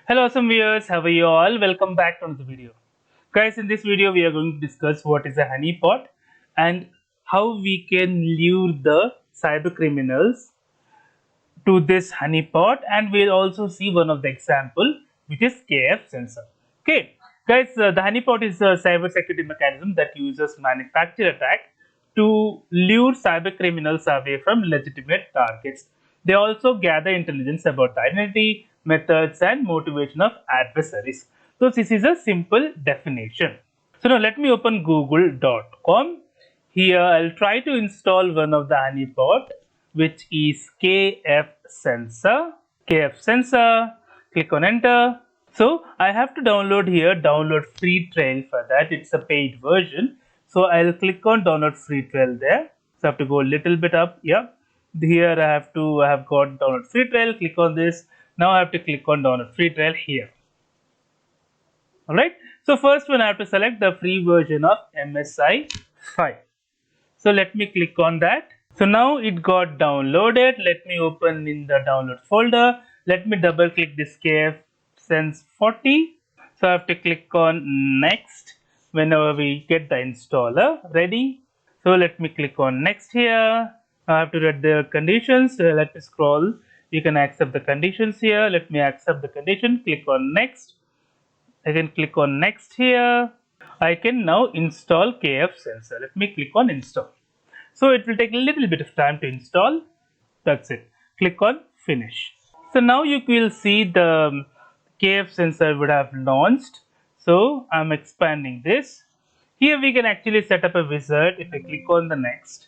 Hello awesome viewers, how are you all? Welcome back to another video. Guys, in this video we are going to discuss what is a honeypot and how we can lure the cyber criminals to this honeypot, and we'll also see one of the example which is KFSensor. Okay, guys, the honeypot is a cyber security mechanism that uses manufactured attack to lure cyber criminals away from legitimate targets. They also gather intelligence about the identity, methods, and motivation of adversaries. So this is a simple definition. So now let me open google.com. Here I'll try to install one of the honeypot, which is KFSensor. KFSensor, click on enter. So I have to download here, download free trial. For that it's a paid version. So I'll click on download free trial there. So I have to go a little bit up. Yeah. Here I have got download free trial. Click on this. Now I have to click on download free trial here. Alright. So first one I have to select the free version of MSI 5. So let me click on that. So now it got downloaded. Let me open in the download folder. Let me double click this KFSense 40. So I have to click on next whenever we get the installer ready. So let me click on next here. I have to read the conditions. Let me scroll. You can accept the conditions here. Let me accept the condition. Click on next. I can click on next here. I can now install KFSensor. Let me click on install. So it will take a little bit of time to install. That's it. Click on finish. So now you will see the KFSensor would have launched. So I'm expanding this. Here we can actually set up a wizard. If I click on the next,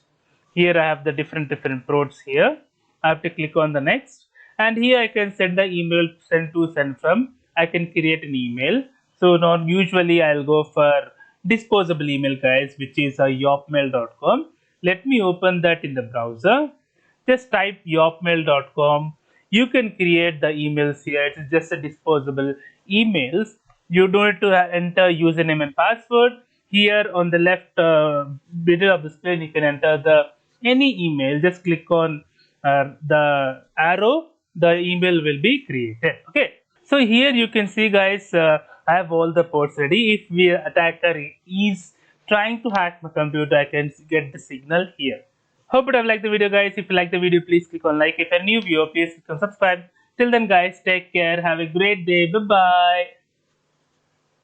here I have the different ports here. I have to click on the next, and here I can send the email, send to, send from. I can create an email. So now usually I'll go for disposable email, guys, which is yopmail.com. Let me open that in the browser. Just type yopmail.com. You can create the emails here. It is just a disposable emails. You don't need to enter username and password. Here on the left middle of the screen, you can enter the any email. Just click on the arrow. The email will be created. Okay. So here you can see, guys, I have all the ports ready. If the attacker is trying to hack my computer, I can get the signal here. Hope you have liked the video, guys. If you like the video, please click on like. If you're a new viewer, please click on subscribe. Till then, guys, take care. Have a great day. Bye bye.